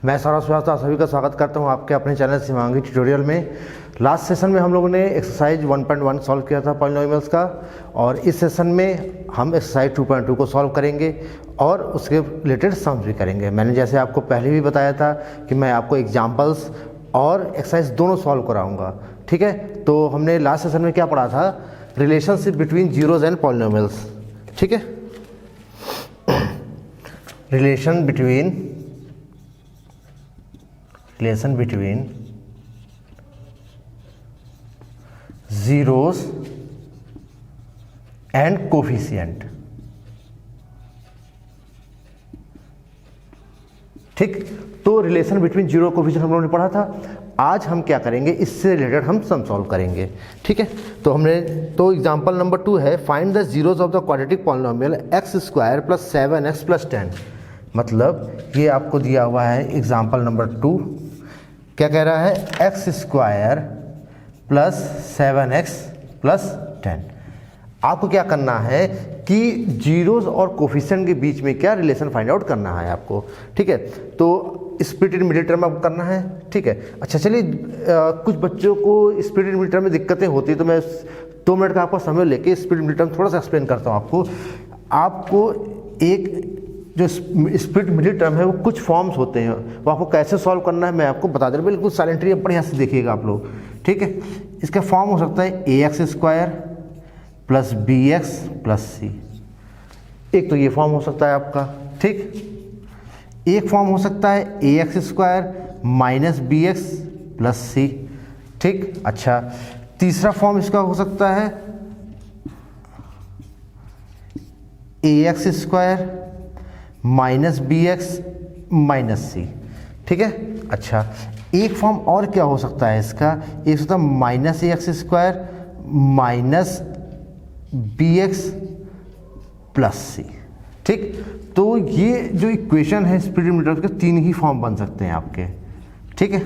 मैं सौरभ श्रीवास्तव आप सभी का स्वागत करता हूं आपके अपने चैनल शिवांगी ट्यूटोरियल में। लास्ट सेशन में हम लोगों ने एक्सरसाइज 1.1 सॉल्व किया था पॉलिनोमियल्स का, और इस सेशन में हम एक्सरसाइज 2.2 को सॉल्व करेंगे और उसके रिलेटेड सम्स भी करेंगे। मैंने जैसे आपको पहले भी बताया था कि मैं आपको एग्जाम्पल्स और एक्सरसाइज दोनों सॉल्व कराऊँगा, ठीक है। तो हमने लास्ट सेशन में क्या पढ़ा था, relationship between zeros and polynomials, ठीक है। Relation between zeros and coefficient, ठीक। तो रिलेशन बिटवीन जीरो कोफिशिएंट हम लोगों ने पढ़ा था। आज हम क्या करेंगे, इससे रिलेटेड हम सम सॉल्व करेंगे, ठीक है। तो एग्जांपल नंबर 2 है, find the zeros of the quadratic polynomial x² + 7x + 10। मतलब ये आपको दिया हुआ है एग्जांपल नंबर 2, क्या कह रहा है, x² + 7x + 10। आपको क्या करना है कि जीरोज और कोफिशिएंट के बीच में क्या रिलेशन फाइंड आउट करना है आपको, ठीक है। तो स्प्लिट इन मिडिल टर्म आपको करना है, ठीक है। अच्छा चलिए, कुछ बच्चों को स्प्लिट इन मिडिल टर्म में दिक्कतें होती है, तो मैं 2 मिनट का आपका समय लेके स्प्लिट इन मिडिल टर्म थोड़ा सा एक्सप्लेन करता हूँ आपको एक जो स्प्लिट मिडिल टर्म है वो कुछ फॉर्म्स होते हैं, वो आपको कैसे सॉल्व करना है मैं आपको बता दे रहा हूँ। बिल्कुल साइलेंटली बढ़िया से देखिएगा आप लोग, ठीक है। इसका फॉर्म हो सकता है ax² + bx + c। एक तो ये फॉर्म हो सकता है आपका, ठीक। एक फॉर्म हो सकता है ax² - bx + c, ठीक। अच्छा, तीसरा फॉर्म इसका हो सकता है ax² - bx - c, ठीक है। अच्छा, एक फॉर्म और क्या हो सकता है इसका, एक होता है -ax² - bx + c, ठीक। तो ये जो इक्वेशन है स्प्लिट इन मिडिल टर्म के 3 ही फॉर्म बन सकते हैं आपके, ठीक है।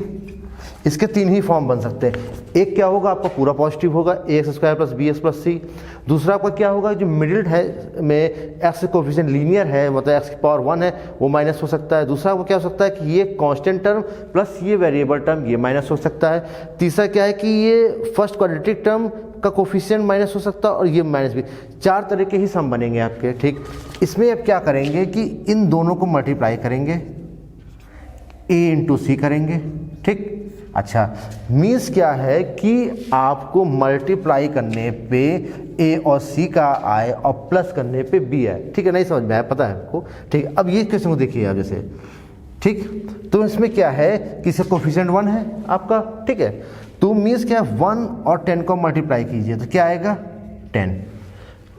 इसके 3 ही फॉर्म बन सकते हैं। एक क्या होगा, आपका पूरा पॉजिटिव होगा ax² + bx + c। दूसरा आपका क्या होगा, जो मिडिल है में x कोफिशिएंट लीनियर है, मतलब x⁻1 है, वो माइनस हो सकता है। दूसरा वो क्या हो सकता है कि ये कांस्टेंट टर्म प्लस ये वेरिएबल टर्म, ये माइनस हो सकता है। तीसरा क्या है कि ये फर्स्ट क्वाड्रेटिक टर्म का कोफिशिएंट माइनस हो सकता है और ये माइनस भी। 4 तरह के ही सम बनेंगे आपके, ठीक। इसमें अब क्या करेंगे कि इन दोनों को मल्टीप्लाई करेंगे, a × c करेंगे, ठीक। अच्छा, मीन्स क्या है कि आपको मल्टीप्लाई करने पे a और c का आए और प्लस करने पे b आए, ठीक है। नहीं समझ में आया, पता है आपको, ठीक। अब ये क्वेश्चन को देखिए आप जैसे, ठीक। तो इसमें क्या है कि इसका कोफिशिएंट 1 है आपका, ठीक है। तो मीन्स क्या है, 1 और 10 को मल्टीप्लाई कीजिए तो क्या आएगा, 10,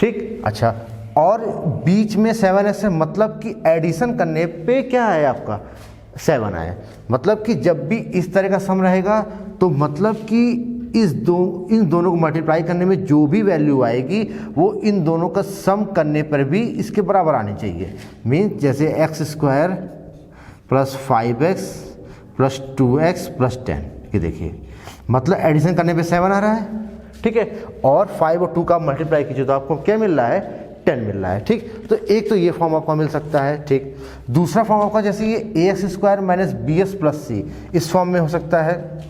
ठीक। अच्छा, और बीच में 7x है, मतलब कि एडिशन करने पे क्या है आपका, 7 आए। मतलब कि जब भी इस तरह का सम रहेगा तो मतलब कि इन दोनों को मल्टीप्लाई करने में जो भी वैल्यू आएगी वो इन दोनों का सम करने पर भी इसके बराबर आनी चाहिए। मीन्स जैसे x² + 5x + 2x + 10, ये देखिए, मतलब एडिशन करने पे 7 आ रहा है, ठीक है। और 5 और 2 का मल्टीप्लाई कीजिए तो आपको क्या मिल रहा है, 10 मिल रहा है, ठीक। तो एक तो ये फॉर्म आपको मिल सकता है, ठीक। दूसरा फॉर्म आपका जैसे ये ax² - bs + c, इस फॉर्म में हो सकता है।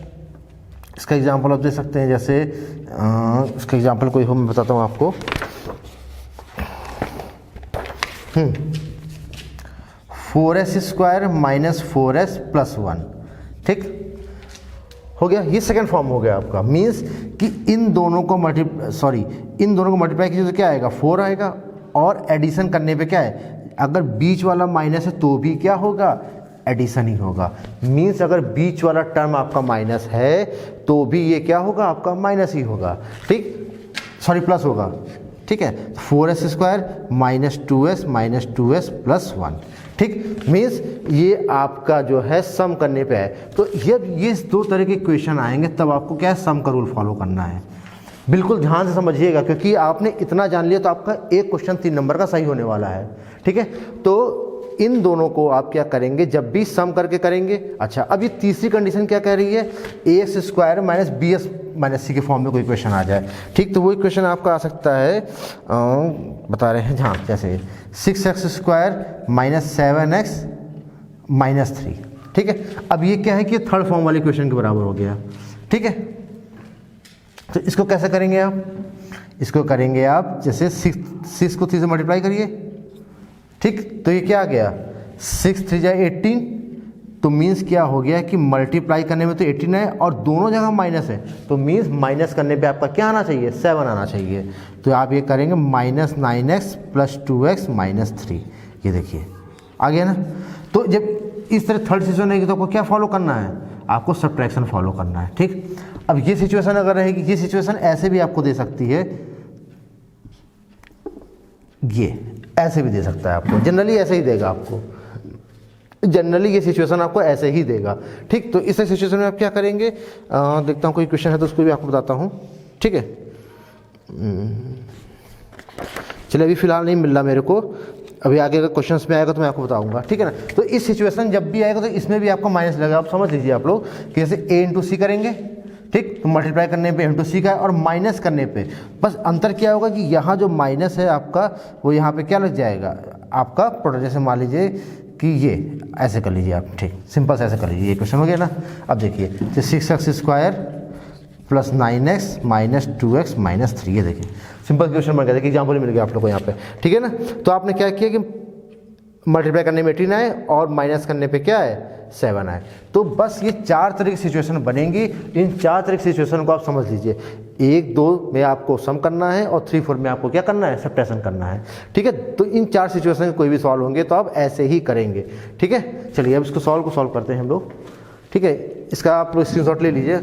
इसका एग्जांपल आप दे सकते हैं, जैसे इसका एग्जांपल कोई हो, मैं बताता हूँ आपको। 4s² - 4s + 1, ठीक हो गया। ये सेकंड फॉर्म हो गया आपका। मीन्स कि इन दोनों को मल्टीप्लाई कीजिए तो क्या आएगा, 4 आएगा। और एडिशन करने पे क्या है, अगर बीच वाला माइनस है तो भी क्या होगा, एडिशन ही होगा। मीन्स अगर बीच वाला टर्म आपका माइनस है तो भी ये क्या होगा, आपका माइनस ही होगा, ठीक, प्लस होगा, ठीक है। 4s² - 2s - 2s + 1, ठीक। मीन्स ये आपका जो है सम करने पे है। तो ये 2 तरह के क्वेश्चन आएंगे, तब आपको क्या है, सम का रूल फॉलो करना है। बिल्कुल ध्यान से समझिएगा, क्योंकि आपने इतना जान लिया तो आपका एक क्वेश्चन 3 नंबर का सही होने वाला है, ठीक है। तो इन दोनों को आप क्या करेंगे, जब भी सम करके करेंगे। अच्छा, अब ये तीसरी कंडीशन क्या कह रही है, ax² - bs - c के फॉर्म में कोई क्वेश्चन आ जाए, ठीक। तो वही क्वेश्चन आपका आ सकता है, बता रहे हैं, हाँ, जैसे 6x² - 7x - 3, ठीक है। अब ये क्या है कि थर्ड फॉर्म वाले क्वेश्चन के बराबर हो गया, ठीक है। तो इसको कैसे करेंगे आप, इसको करेंगे आप जैसे 6 को 3 से मल्टीप्लाई करिए, ठीक। तो ये क्या आ गया 6 3 जा 18, तो मीन्स क्या हो गया कि मल्टीप्लाई करने में तो 18 है और दोनों जगह माइनस है, तो मीन्स माइनस करने पे आपका क्या आना चाहिए 7 आना चाहिए। तो आप ये करेंगे -9x + 2x - 3, ये देखिए आ गया ना। तो जब इस तरह थर्ड सिचुएशन रहेगी तो आपको क्या फॉलो करना है, आपको सब्ट्रैक्शन फॉलो करना है, ठीक। अब ये सिचुएशन अगर रहेगी, ये सिचुएशन ऐसे भी आपको दे सकती है, ये ऐसे भी दे सकता है आपको, जनरली ऐसे ही देगा आपको, जनरली ये सिचुएशन आपको ऐसे ही देगा, ठीक। तो इस सिचुएशन में आप क्या करेंगे, देखता हूँ कोई क्वेश्चन है तो उसको भी आपको बताता हूँ, ठीक है। चलिए अभी फिलहाल नहीं मिल रहा मेरे को, अभी आगे अगर क्वेश्चंस में आएगा तो मैं आपको बताऊंगा, ठीक है ना। तो इस सिचुएशन जब भी आएगा तो इसमें भी आपको माइनस लगेगा, आप समझ लीजिए आप लोग कि जैसे a × c करेंगे, ठीक। तो मल्टीप्लाई करने पे × c का और माइनस करने पे बस अंतर क्या होगा कि यहाँ जो माइनस है आपका वो यहाँ पे क्या लग जाएगा आपका प्रोडक्ट, जैसे मान लीजिए कि ये ऐसे कर लीजिए आप, ठीक, सिंपल से ऐसे कर लीजिए, ये क्वेश्चन हो गया ना। अब देखिए तो 6x² + 9x - 2x - 3, ये देखिए सिंपल क्वेश्चन बन गया, देखिए एग्जाम्पल मिल गया आप लोग को यहाँ पे, ठीक है ना। तो आपने क्या किया कि मल्टीप्लाई करने में 18 आए और माइनस करने पे क्या है 7 आए। तो बस ये 4 तरह की सिचुएशन बनेंगी, इन 4 तरह की सिचुएशन को आप समझ लीजिए। 1 2 में आपको सम करना है और 3 4 में आपको क्या करना है सब्ट्रैक्शन करना है, ठीक है। तो इन 4 सिचुएशन के कोई भी सॉल्व होंगे तो आप ऐसे ही करेंगे, ठीक है। चलिए अब इसको सॉल्व करते हैं हम लोग, ठीक है। इसका आप लोग स्क्रीनशॉट ले लीजिए,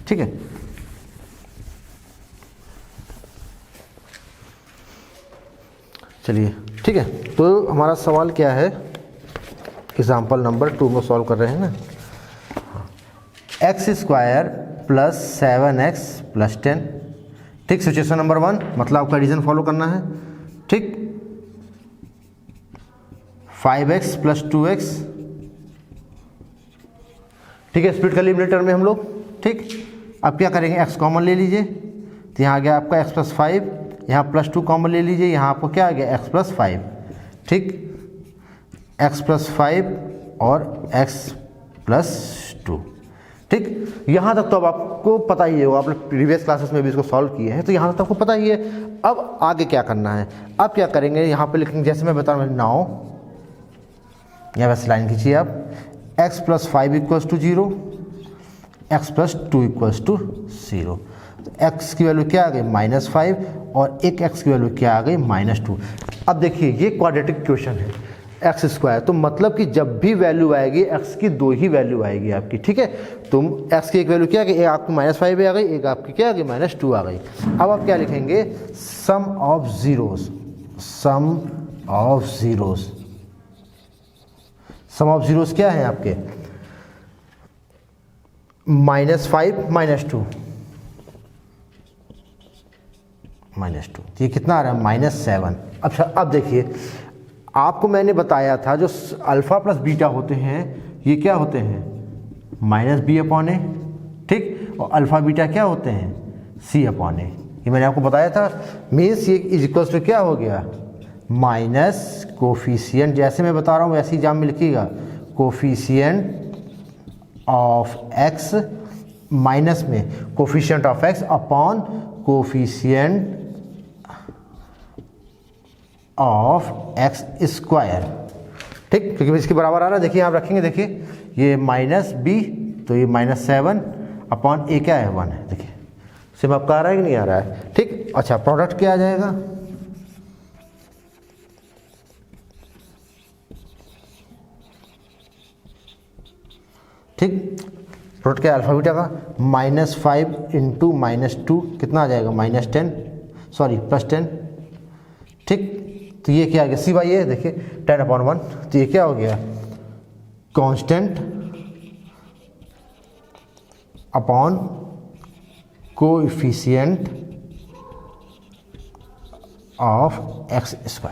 ठीक है। चलिए ठीक है, तो हमारा सवाल क्या है, एग्जाम्पल नंबर 2 में सॉल्व कर रहे हैं ना। x² + 7x + 10, ठीक। सिचुएशन नंबर 1 मतलब आपका एडिशन फॉलो करना है, ठीक। 5x + 2x, ठीक है। स्प्लिट कर लिए मिनटर में हम लोग, ठीक। अब क्या करेंगे x कॉमन ले लीजिए, तो यहाँ आ गया आपका x + 5, यहाँ +2 कॉमन ले लीजिए, यहाँ आपको क्या आ गया x + 5, ठीक। x + 5 और x + 2, ठीक। यहाँ तक तो अब आपको पता ही होगा, आप लोग प्रीवियस क्लासेस में भी इसको सॉल्व किए हैं, तो यहाँ तक आपको पता ही है। अब आगे क्या करना है, अब क्या करेंगे, यहाँ पे लिखेंगे जैसे मैं बता रहा हूँ, नाउ यहाँ वैसे लाइन खींचिए आप, x + 5 = 0, x + 2 = 0। तो x की वैल्यू क्या आ गई -5 और एक x की वैल्यू क्या आ गई -2। अब देखिए ये क्वाड्रेटिक क्वेश्चन है, x², तो मतलब कि जब भी वैल्यू आएगी x की 2 ही वैल्यू आएगी आपकी, ठीक है। तो x की एक वैल्यू क्या आ गई, एक आपकी -5 आ गई, एक आपकी क्या आ गई -2 आ गई। अब आप क्या लिखेंगे, sum of zeros, sum of zeros, sum of zeros क्या है आपके -5 -2 -2, ये कितना आ रहा है -7। अच्छा अब देखिए आपको मैंने बताया था जो अल्फ़ा + बीटा होते हैं ये क्या होते हैं -b/a, ठीक। और अल्फ़ा बीटा क्या होते हैं c/a, ये मैंने आपको बताया था। मीन्स ये इक्वल्स टू क्या हो गया माइनस कोफिशिएंट, जैसे मैं बता रहा हूँ वैसे ही एग्जाम में लिखिएगा, कोफिशिएंट ऑफ x माइनस में coefficient of x upon coefficient of x², ठीक। क्योंकि इसके बराबर आ रहा है, देखिए आप रखेंगे, देखिए ये -b तो ये -7 अपॉन a क्या है 1 है, देखिए सिर्फ आपका आ रहा है कि नहीं आ रहा है, ठीक। अच्छा प्रोडक्ट क्या आ जाएगा, ठीक। प्रोडक्ट क्या है अल्फा बीटा का, -5 × -2 कितना आ जाएगा -10, सॉरी +10, ठीक। तो ये क्या आ गया c/a, देखिए 10/1, तो ये क्या हो गया constant upon coefficient of x²।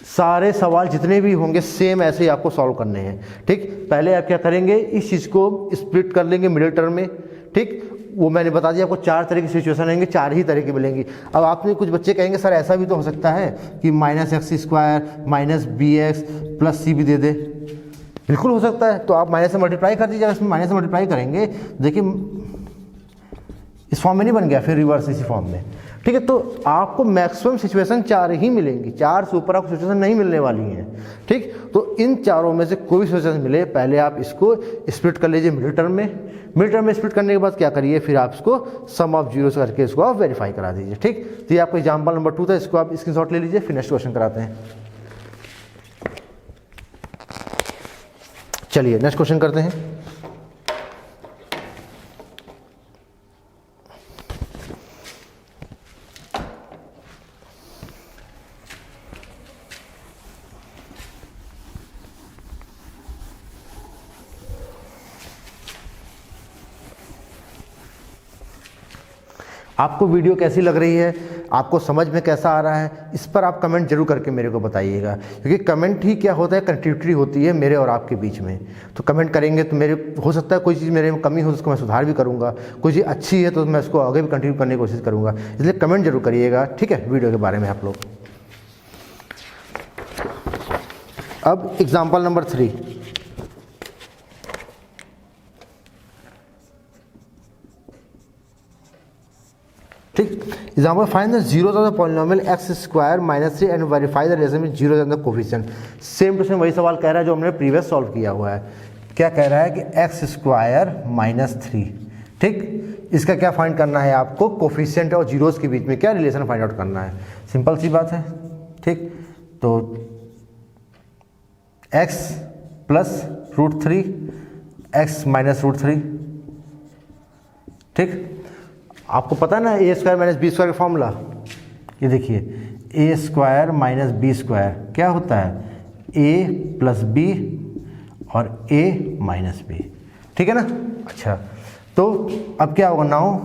सारे सवाल जितने भी होंगे सेम ऐसे ही आपको सॉल्व करने हैं, ठीक। पहले आप क्या करेंगे, इस चीज़ को स्प्लिट कर लेंगे मिडिल टर्म में, ठीक। वो मैंने बता दिया आपको 4 तरह की सिचुएशन आएंगे, 4 ही तरह की मिलेंगी। अब आपने कुछ बच्चे कहेंगे सर ऐसा भी तो हो सकता है कि -x² -bx + c भी दे दे, बिल्कुल हो सकता है। तो आप माइनस से मल्टीप्लाई कर दीजिएगा, इसमें माइनस से मल्टीप्लाई करेंगे देखिए इस फॉर्म में नहीं बन गया, फिर रिवर्स इसी फॉर्म में, ठीक है। तो आपको मैक्सिमम सिचुएशन 4 ही मिलेंगी, 4 से ऊपर आपको सिचुएशन नहीं मिलने वाली हैं, ठीक। तो इन चारों में से कोई भी सिचुएशन मिले, पहले आप इसको स्प्लिट कर लीजिए मिडिल टर्म में। मिडिल टर्म में स्प्लिट करने के बाद क्या करिए, फिर आप इसको सम ऑफ जीरो करके इसको आप वेरीफाई करा दीजिए, ठीक। तो ये आपका एग्जाम्पल नंबर 2 था, इसको आप स्क्रीनशॉट ले लीजिए, फिर नेक्स्ट क्वेश्चन कराते हैं। चलिए नेक्स्ट क्वेश्चन करते हैं। आपको वीडियो कैसी लग रही है, आपको समझ में कैसा आ रहा है, इस पर आप कमेंट जरूर करके मेरे को बताइएगा, क्योंकि कमेंट ही क्या होता है, कंट्रीब्यूटरी होती है मेरे और आपके बीच में। तो कमेंट करेंगे तो मेरे हो सकता है कोई चीज़ मेरे में कमी हो तो उसको मैं सुधार भी करूँगा, कोई चीज़ अच्छी है तो मैं उसको आगे भी कंटिन्यू करने की कोशिश करूँगा, इसलिए कमेंट जरूर करिएगा, ठीक है, वीडियो के बारे में आप लोग। अब एग्जाम्पल नंबर 3, ठीक। Example find the zeros of the polynomial x square minus 3 and verify the relation में zero and the coefficient. Same to same वही सवाल कह रहा है जो हमने प्रीवियस सॉल्व किया हुआ है। क्या कह रहा है कि एक्स स्क्वायर माइनस 3, ठीक। इसका क्या फाइंड करना है आपको, कोफिशिएंट और जीरोस के बीच में क्या रिलेशन फाइंड आउट करना है। सिंपल सी बात है, ठीक। तो एक्स प्लस √3 एक्स माइनस √3, ठीक। आपको पता है ना ए स्क्वायर माइनस बी स्क्वायर का फॉर्मूला, ये देखिए ए स्क्वायर माइनस बी स्क्वायर क्या होता है, ए प्लस बी और ए माइनस बी, ठीक है ना। अच्छा, तो अब क्या होगा, नाउ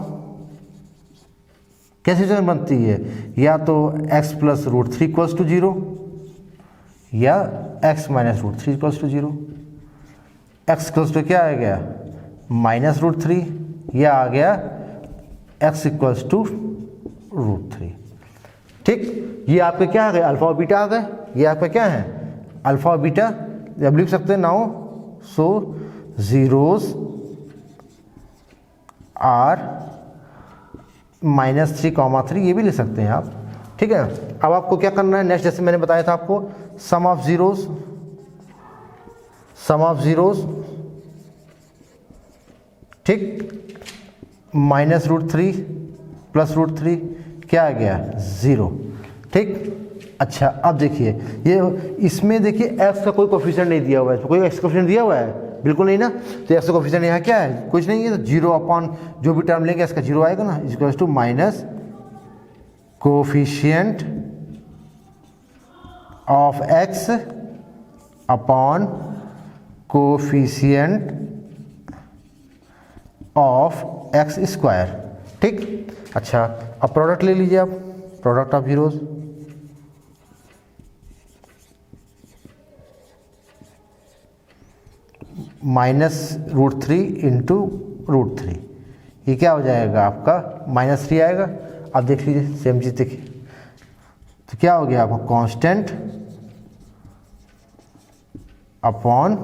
कैसे सिचुएशन बनती है, या तो x प्लस √3 इक्वल्स टू 0 या x minus √3 equals to 0। x equals to क्या आ गया, माइनस √3, या आ गया x इक्वल्स टू √3, ठीक। ये आपके क्या आ गए, अल्फा और बीटा आ गए, ये आपका क्या है, अल्फा और बीटा। अब लिख सकते हैं नाउ, सो जीरोस आर -3, ये भी लिख सकते हैं आप, ठीक है। अब आपको क्या करना है नेक्स्ट, जैसे मैंने बताया था आपको, सम ऑफ जीरोस, ठीक, माइनस √3 प्लस √3 क्या आ गया, 0, ठीक। अच्छा, अब देखिए ये इसमें देखिए x का कोई कोफिशिएंट नहीं दिया हुआ है, कोई x कोफिशिएंट दिया हुआ है, बिल्कुल नहीं ना। तो x का कोफिशिएंट यहाँ क्या है, कुछ नहीं है, तो 0 अपॉन जो भी टर्म लेंगे इसका 0 आएगा ना, equals to minus coefficient of x upon coefficient of x square, ठीक। अच्छा, अब प्रोडक्ट ले लीजिए आप, product of zeros, minus √3 into √3, ये क्या हो जाएगा आपका, -3 आएगा। अब देख लीजिए सेम चीज देखिए, तो क्या हो गया आपका, कांस्टेंट अपॉन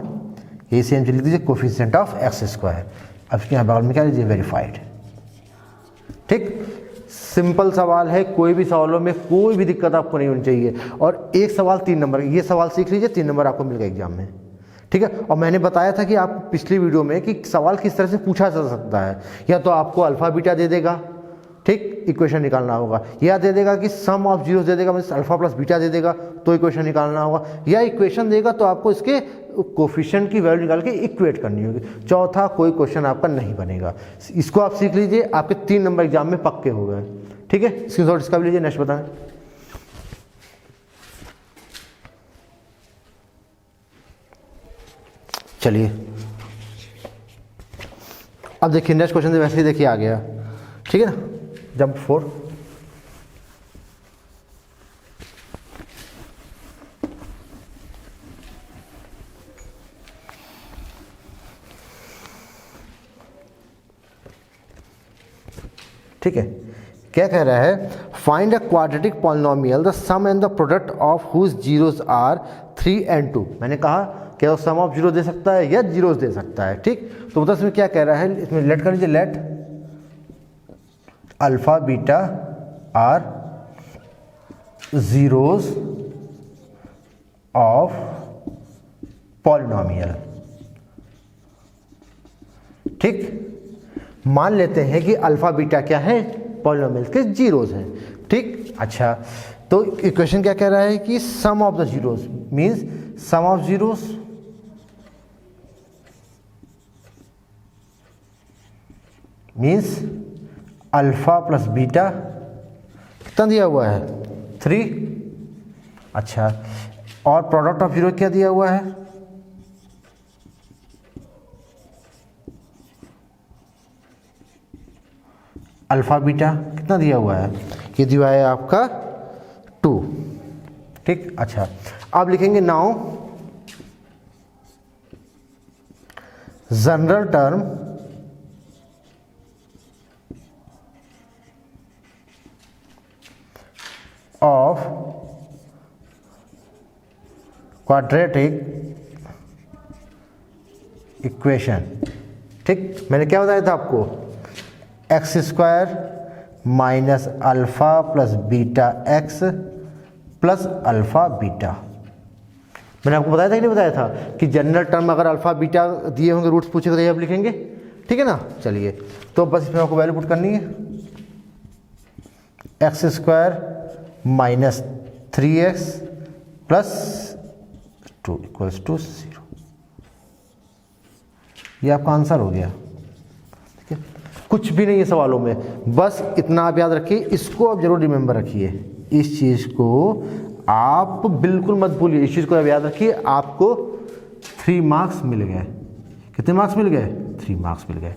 ये सेम चीज लिख दीजिए, कोफिशिएंट ऑफ एक्स स्क्वायर। अब इसके यहाँ बगल में क्या लीजिए, वेरीफाइड, ठीक। सिंपल सवाल है, कोई भी सवालों में कोई भी दिक्कत आपको नहीं होनी चाहिए। और एक सवाल 3 नंबर, ये सवाल सीख लीजिए, 3 नंबर आपको मिल गए एग्जाम में, ठीक है। और मैंने बताया था कि आप पिछली वीडियो में कि सवाल किस तरह से पूछा जा सकता है, या तो आपको अल्फा बीटा दे देगा, ठीक, इक्वेशन निकालना होगा, या दे देगा कि सम ऑफ जीरोस दे देगा, मतलब अल्फा प्लस बीटा दे देगा तो इक्वेशन निकालना होगा, या इक्वेशन देगा तो आपको इसके कोफिशिएंट की वैल्यू निकाल के इक्वेट करनी होगी। चौथा कोई क्वेश्चन आपका नहीं बनेगा। इसको आप सीख लीजिए, आपके 3 नंबर एग्जाम में पक्के हो गए, ठीक है। स्क्रीनशॉट इसका भी लीजिए, नेक्स्ट बताएं। चलिए अब देखिए नेक्स्ट क्वेश्चन वैसे ही देखिए आ गया, ठीक है ना। जंप 4, ठीक है। क्या कह रहा है, find a quadratic polynomial the sum and the product of whose zeros are 3 and 2। मैंने कहा क्या वो सम ऑफ जीरो दे सकता है या जीरोस दे सकता है, ठीक। तो मतलब इसमें क्या कह रहा है, इसमें लेट कर लीजिए, let alpha beta are zeros of polynomial, ठीक। मान लेते हैं कि अल्फा बीटा क्या है, पॉलिनोमियल के जीरोस हैं, ठीक। अच्छा, तो इक्वेशन क्या कह रहा है कि sum of the zeros means sum of zeros means alpha plus beta, कितना दिया हुआ है 3। अच्छा, और प्रोडक्ट ऑफ जीरो क्या दिया हुआ है, अल्फा बीटा कितना दिया हुआ है, ये दिया है आपका 2, ठीक। अच्छा, अब लिखेंगे now general term of quadratic equation, ठीक। मैंने क्या बताया था आपको, x square minus alpha plus beta x plus alpha beta. मैंने आपको बताया था कि नहीं बताया था कि जनरल टर्म अगर अल्फा बीटा दिए होंगे, रूट्स पूछे तो ये आप लिखेंगे, ठीक है ना। चलिए, तो बस इसमें आपको वैल्यू पुट करनी है, x square minus 3x plus 2 equals to 0। ये आपका आंसर हो गया, ठीक है। कुछ भी नहीं है सवालों में, बस इतना आप याद रखिए, इसको आप जरूर रिमेंबर रखिए, इस चीज़ को आप बिल्कुल मत भूलिए, इस चीज़ को आप याद रखिए। आपको 3 मार्क्स मिल गए, कितने मार्क्स मिल गए, 3 मार्क्स मिल गए।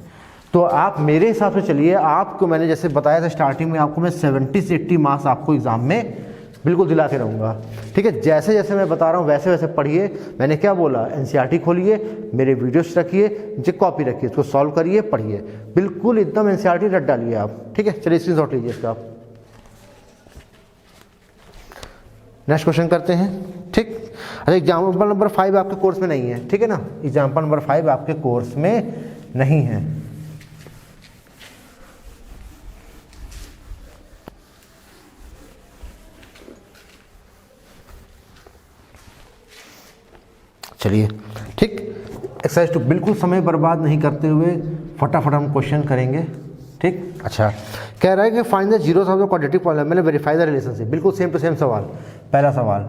तो आप मेरे हिसाब से चलिए, आपको मैंने जैसे बताया था स्टार्टिंग में, आपको मैं 70 से 80 मार्क्स आपको एग्जाम में बिल्कुल दिला के रहूँगा, ठीक है। जैसे जैसे मैं बता रहा हूँ वैसे वैसे पढ़िए। मैंने क्या बोला, एनसीईआरटी खोलिए, मेरे वीडियोस रखिए, जो कॉपी रखिए, इसको सॉल्व करिए, पढ़िए, बिल्कुल एकदम एनसीईआरटी रट डालिए आप, ठीक है। चलिए स्क्रीनशॉट लीजिए इसका, आप नेक्स्ट क्वेश्चन करते हैं, ठीक। अच्छा, एग्जाम्पल नंबर 5 आपके कोर्स में नहीं है, ठीक है ना। एग्जाम्पल नंबर 5 आपके कोर्स में नहीं है। चलिए, ठीक। एक्सरसाइज 2 बिल्कुल समय बर्बाद नहीं करते हुए फटाफट हम क्वेश्चन करेंगे, ठीक। अच्छा, कह रहा है कि find the zeros of the quadratic polynomial, मैंने वेरीफाई द रिलेशनशिप, बिल्कुल सेम टू सेम सवाल, पहला सवाल,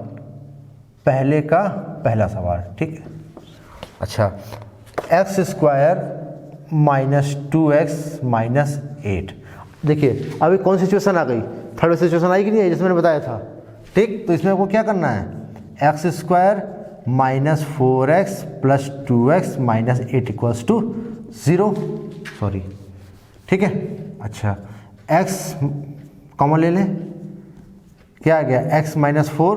पहले का पहला सवाल, ठीक। अच्छा, x square minus 2x minus 8। देखिए अभी कौन सी सिचुएशन आ गई, थर्ड सिचुएशन आई कि नहीं आई, जैसे मैंने बताया था, ठीक। तो इसमें आपको क्या करना है, x square minus 4x plus 2x minus 8 equals to 0, sorry, ठीक है। अच्छा, x कॉमन ले लें, क्या आ गया, x माइनस 4,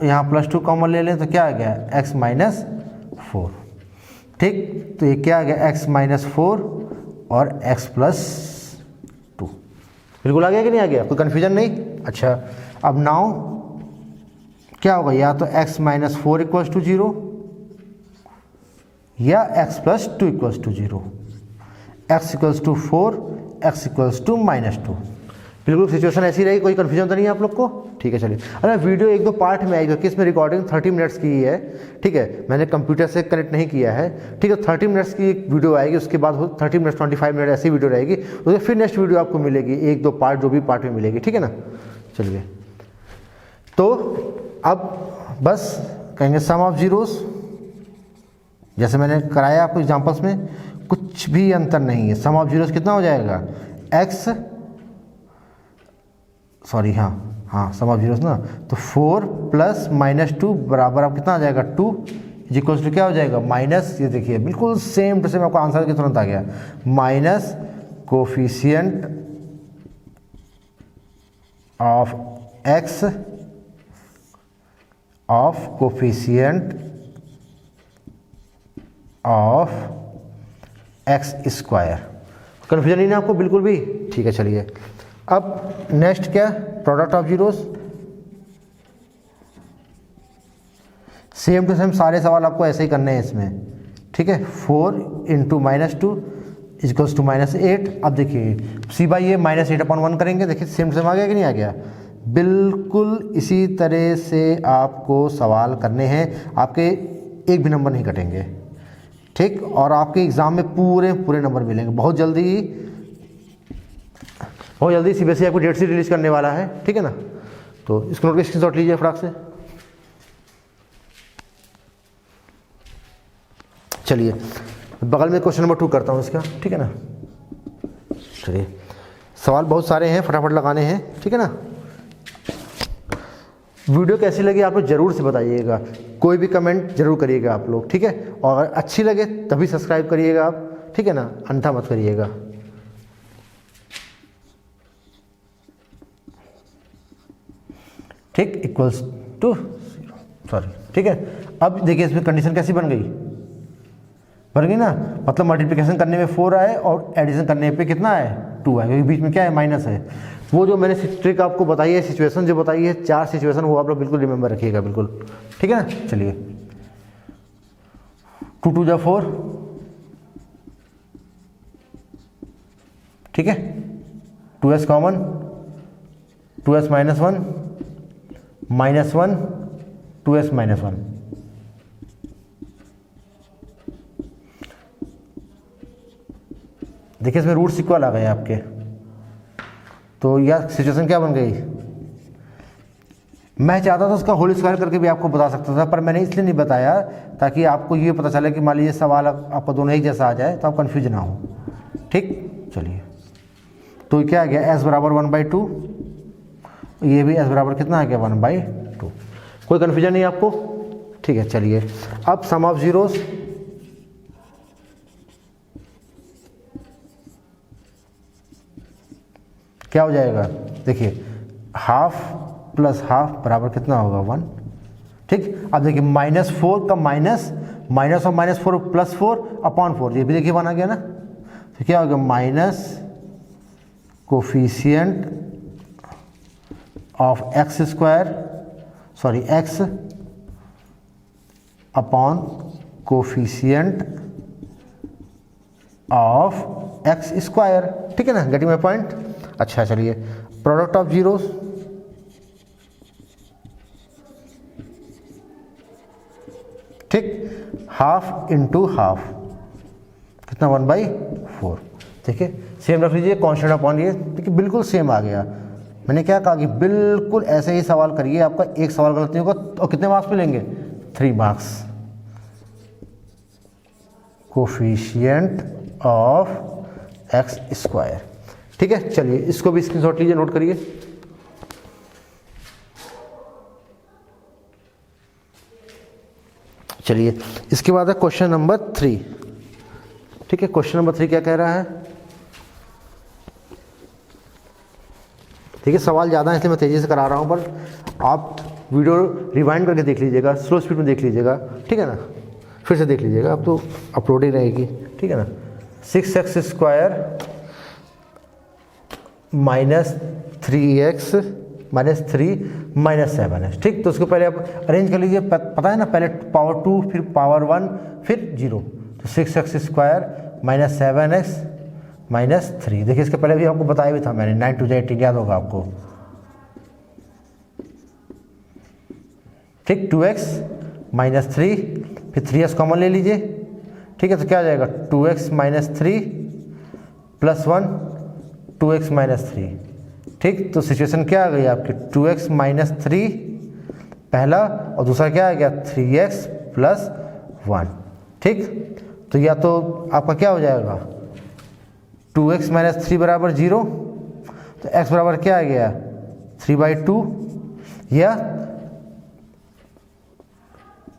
यहाँ प्लस 2 कॉमन ले लें तो क्या आ गया, x माइनस 4, ठीक। तो ये क्या आ गया, x माइनस 4 और x प्लस 2, बिल्कुल आ गया कि नहीं आ गया, कोई कन्फ्यूजन नहीं। अच्छा, अब नाउ क्या होगा, या तो x माइनस 4 इक्वल्स टू 0 या x plus 2 equals to 0, x equals to 4, x equals to minus 2, बिल्कुल सिचुएशन ऐसी रही, कोई कन्फ्यूजन तो नहीं है आप लोग को, ठीक है। चलिए, अरे वीडियो 1-2 पार्ट में आएगी, इसमें रिकॉर्डिंग 30 मिनट्स की है, ठीक है। मैंने कंप्यूटर से कनेक्ट नहीं किया है, ठीक है। 30 मिनट्स की एक वीडियो आएगी, उसके बाद 30 मिनट्स 25 मिनट ऐसी वीडियो रहेगी, उसके फिर नेक्स्ट वीडियो आपको मिलेगी, 1-2 पार्ट, जो भी पार्ट में मिलेगी, ठीक है ना। चलिए, तो अब बस कहेंगे सम ऑफ जीरोस, जैसे मैंने कराया आपको एग्जांपल्स में, कुछ भी अंतर नहीं है। सम ऑफ जीरोस कितना हो जाएगा, एक्स, सॉरी, हाँ सम ऑफ जीरोस ना, तो 4 प्लस माइनस 2 बराबर आप कितना आ जाएगा, 2 इक्वल्स टू क्या हो जाएगा, माइनस, ये देखिए बिल्कुल सेम टू सेम आपको आंसर के तुरंत आ गया, minus coefficient of x of coefficient of x square. Confusion नहीं ना आपको बिल्कुल भी, ठीक है। चलिए, अब नेक्स्ट क्या, product of zeros, same to same सारे सवाल आपको ऐसे ही करने हैं इसमें, ठीक है। 4 × -2 इक्वल्स टू -8। अब देखिए C/A -8/1 करेंगे, देखिए सेम टू सेम आ गया कि नहीं आ गया। बिल्कुल इसी तरह से आपको सवाल करने हैं, आपके एक भी नंबर नहीं कटेंगे, ठीक। और आपके एग्ज़ाम में पूरे नंबर मिलेंगे। बहुत जल्दी CBSE आपको डेट शीट रिलीज करने वाला है, ठीक है ना। तो इसको नोट के स्क्रीनशॉट लीजिए फटाक से। चलिए बगल में क्वेश्चन नंबर 2 करता हूँ इसका, ठीक है ना। चलिए सवाल बहुत सारे हैं, फटाफट लगाने हैं, ठीक है ना। वीडियो कैसी लगी आप लोग ज़रूर से बताइएगा, कोई भी कमेंट जरूर करिएगा आप लोग, ठीक है। और अगर अच्छी लगे तभी सब्सक्राइब करिएगा आप, ठीक है ना, अन्यथा मत करिएगा। ठीक, इक्वल्स टू 0, सॉरी, ठीक है। अब देखिए इसमें कंडीशन कैसी बन गई ना, मतलब मल्टीप्लिकेशन करने में 4 आए और एडिशन करने पे कितना है 2 आए, क्योंकि बीच में क्या है माइनस है। वो जो मैंने ट्रिक आपको बताई है, सिचुएशन जो बताई है, 4 सिचुएशन, वो आप लोग बिल्कुल रिमेंबर रखिएगा, बिल्कुल, ठीक है ना। चलिए 2 × 2 = 4, ठीक है। 2s कॉमन, 2s - 1 -1 2s - 1, देखिए इसमें रूट्स इक्वल आ गए आपके, तो यह सिचुएशन क्या बन गई। मैं चाहता था उसका होल स्क्वायर करके भी आपको बता सकता था, पर मैंने इसलिए नहीं बताया ताकि आपको ये पता चले कि मान लीजिए सवाल आपको दोनों एक जैसा आ जाए तो आप कंफ्यूज ना हो, ठीक। चलिए तो क्या आ गया, s = 1/2, ये भी s बराबर कितना आ गया 1/2, कोई कन्फ्यूजन नहीं आपको, ठीक है। चलिए अब सम ऑफ जीरोस, क्या हो जाएगा, देखिए ½ + ½ बराबर कितना होगा 1, ठीक। अब देखिए -4 का माइनस और -4 + 4/4, ये भी देखिए 1 आ गया ना। तो क्या होगा, minus coefficient of x² sorry x upon coefficient of x², ठीक है ना, गेटिंग माय पॉइंट। अच्छा चलिए प्रोडक्ट ऑफ जीरोस, ठीक, ½ × ½ कितना 1/4, ठीक है। सेम रख लीजिए, कांस्टेंट अपॉन ये, देखिए बिल्कुल सेम आ गया। मैंने क्या कहा कि बिल्कुल ऐसे ही सवाल करिए, आपका एक सवाल गलत नहीं होगा और कितने मार्क्स मिलेंगे, 3 मार्क्स। कोफिशिएंट ऑफ x², ठीक है। चलिए इसको भी स्क्रीनशॉट लीजिए, नोट करिए। चलिए इसके बाद है क्वेश्चन नंबर 3, ठीक है। क्वेश्चन नंबर 3 क्या कह रहा है, ठीक है। सवाल ज़्यादा है इसलिए मैं तेज़ी से करा रहा हूँ, पर आप वीडियो रिवाइंड करके देख लीजिएगा, स्लो स्पीड में देख लीजिएगा, ठीक है ना, फिर से देख लीजिएगा, अब तो अपलोड ही रहेगी, ठीक है ना। 6x² - 3x - 3 - 7x, ठीक। तो उसको पहले आप अरेंज कर लीजिए, पता है ना, पहले पावर 2 फिर पावर 1 फिर 0, तो 6x² - 7x - 3, देखिए इसके पहले भी आपको बताया भी था मैंने, 9 × 2 = 18, याद होगा आपको, ठीक। 2x - 3 फिर 3s कॉमन ले लीजिए, ठीक है। तो क्या आ जाएगा, 2x - 3 + 1 2x - 3, ठीक। तो सिचुएशन क्या आ गई आपकी, 2x - 3 पहला और दूसरा क्या आ गया 3x + 1, ठीक। तो या तो आपका क्या हो जाएगा, 2x - 3 = 0, तो x बराबर क्या आ गया 3/2, या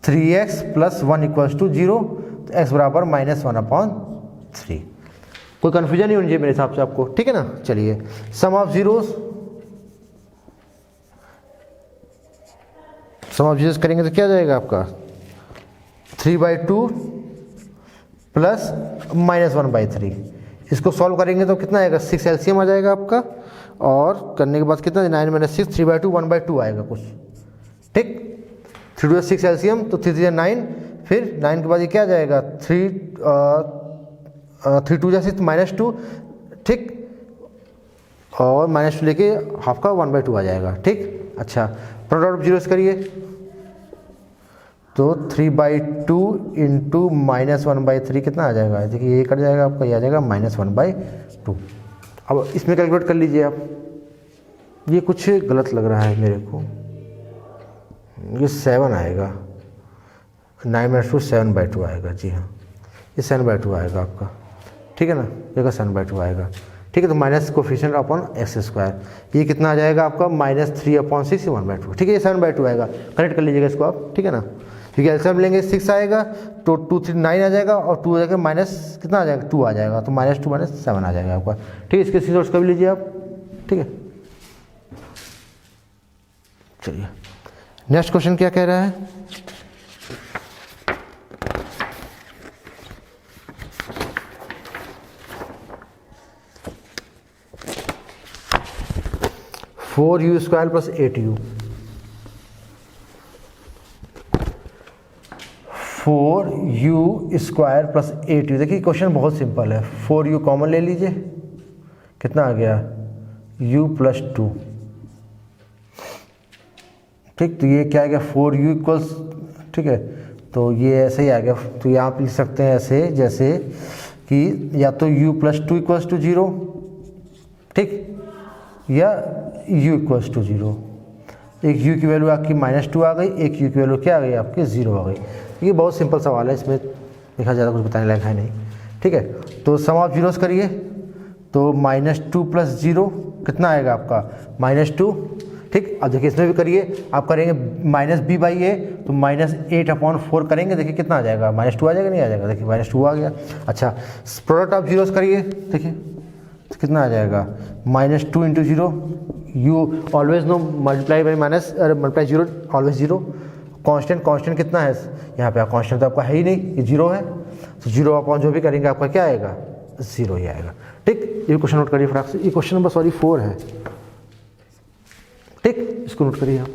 3x + 1 = 0, तो x बराबर -1/3। कोई कन्फ्यूजन नहीं होनी चाहिए मेरे हिसाब से आपको, ठीक है ना। चलिए सम ऑफ जीरोस, करेंगे तो क्या जाएगा आपका 3/2 + -1/3, इसको सॉल्व करेंगे तो कितना आएगा, 6 एलसीएम आ जाएगा आपका, और करने के बाद कितना 9 - 6 3/2 1/2 आएगा कुछ, ठीक। 3 2 6 एलसीएम, तो 3 3 9, फिर 9 के बाद ये क्या आ जाएगा, 3 2 6 -2, ठीक, और -2 लेके हाफ का 1/2 आ जाएगा, ठीक। अच्छा, प्रोडक्ट ऑफ जीरोस करिए, तो 3/2 इंटू -1/3 कितना आ जाएगा, देखिए ये कट जाएगा आपका, ये आ जाएगा -1/2। अब इसमें कैलकुलेट कर लीजिए आप, ये कुछ गलत लग रहा है मेरे को, ये 7 आएगा, 9/2 7/2 आएगा, जी हाँ, ये 7/2 आएगा आपका, ठीक है ना, ये 7/2 आएगा, ठीक है। तो माइनस कोफिशिएंट अपॉन x², ये कितना आ जाएगा आपका, -3/6 1/2, ठीक है, ये 7/2 आएगा, करेक्ट कर लीजिएगा इसको आप, ठीक है ना। क्योंकि एलसीएम लेंगे 6 आएगा, तो 2 3 9 आ जाएगा, और 2 आ जाएगा माइनस कितना आ जाएगा, 2 आ जाएगा, तो -2 -7 आ जाएगा आपका, ठीक है। इसके सीधे कर लीजिए आप, ठीक है। चलिए नेक्स्ट क्वेश्चन क्या कह रहा है, four you square plus 8u, 4u square plus 8u। देखिए क्वेश्चन बहुत सिंपल है, 4u कॉमन ले लीजिए, कितना आ गया, u + 2, ठीक। तो ये क्या आ गया, 4u इक्वल्स, ठीक है, तो ये ऐसे ही आ गया। तो यहाँ आप लिख सकते हैं ऐसे, जैसे कि या तो u + 2 = 0, ठीक, या u = 0। एक u की वैल्यू आपकी -2 आ गई, एक u की वैल्यू क्या आ गई आपकी 0 आ गई। ये बहुत सिंपल सवाल है, इसमें देखा ज़्यादा कुछ बताने लायक है नहीं, ठीक है। तो सम ऑफ जीरोस करिए, तो -2 + 0 कितना आएगा आपका, -2, ठीक। अब देखिए इसमें भी करिए, आप करेंगे -b/a, तो -8/4 करेंगे, देखिए कितना आ जाएगा, -2 आ जाएगा, नहीं आ जाएगा, देखिए -2 आ गया। अच्छा, प्रोडक्ट ऑफ जीरोस करिए, देखिए तो कितना आ जाएगा, -2 × 0, you always no multiply by multiply 0 always 0। Constant कितना है यहाँ पे, कांस्टेंट तो आपका है ही नहीं, ये 0 है, तो 0 जो भी करेंगे आपका क्या आएगा, 0 ही आएगा, ठीक। ये क्वेश्चन नोट करिए फटाक से, ये क्वेश्चन नंबर 4 है, ठीक, इसको नोट करिए आप।